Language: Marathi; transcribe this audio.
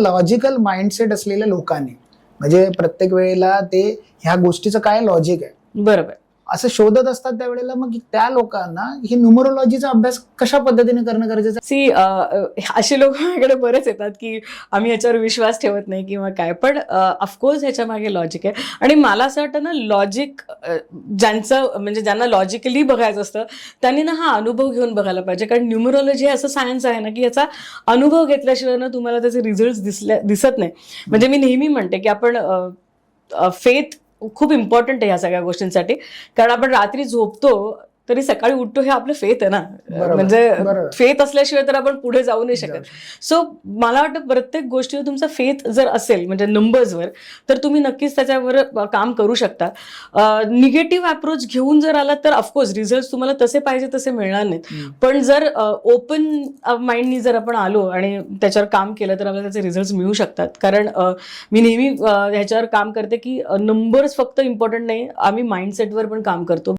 लॉजिकल माइंडसेट असलेल्या लोकांनी, म्हणजे प्रत्येक वेळेला ते ह्या गोष्टीचं काय लॉजिक आहे बरोबर असं शोधत असतात, त्यावेळेला मग त्या लोकांना ही न्यूमरोलॉजीचा अभ्यास कशा पद्धतीने करणं गरजेचं असे लोक माझ्याकडे बरेच येतात की आम्ही ह्याच्यावर विश्वास ठेवत नाही किंवा काय, पण ऑफकोर्स ह्याच्या मागे लॉजिक आहे. आणि मला असं वाटतं ना, लॉजिक म्हणजे ज्यांना लॉजिकली बघायचं असतं त्यांनी ना हा अनुभव घेऊन बघायला पाहिजे. कारण न्यूमरोलॉजी हे असं सायन्स आहे ना की याचा अनुभव घेतल्याशिवाय ना तुम्हाला त्याचे रिझल्ट दिसत नाही. म्हणजे मी नेहमी म्हणते की आपण फेथ खूप इम्पॉर्टंट आहे ह्या सगळ्या गोष्टींसाठी. कारण आपण रात्री झोपतो तरी सकाळी उठतो, हे आपलं फेथ आहे ना. म्हणजे फेथ असल्याशिवाय तर आपण पुढे जाऊ नाही शकत. सो मला वाटतं प्रत्येक गोष्टीवर तुमचा फेथ जर असेल, म्हणजे नंबर्सवर, तर तुम्ही नक्कीच त्याच्यावर काम करू शकता. निगेटिव्ह अप्रोच घेऊन जर आलात तर ऑफकोर्स रिझल्ट तुम्हाला तसे पाहिजे तसे मिळणार नाहीत. पण जर ओपन माइंडनी जर आपण आलो आणि त्याच्यावर काम केलं तर आपल्याला त्याचे रिझल्ट मिळू शकतात. कारण मी नेहमी ह्याच्यावर काम करते की नंबर्स फक्त इम्पॉर्टंट नाही, आम्ही माइंडसेटवर पण काम करतो.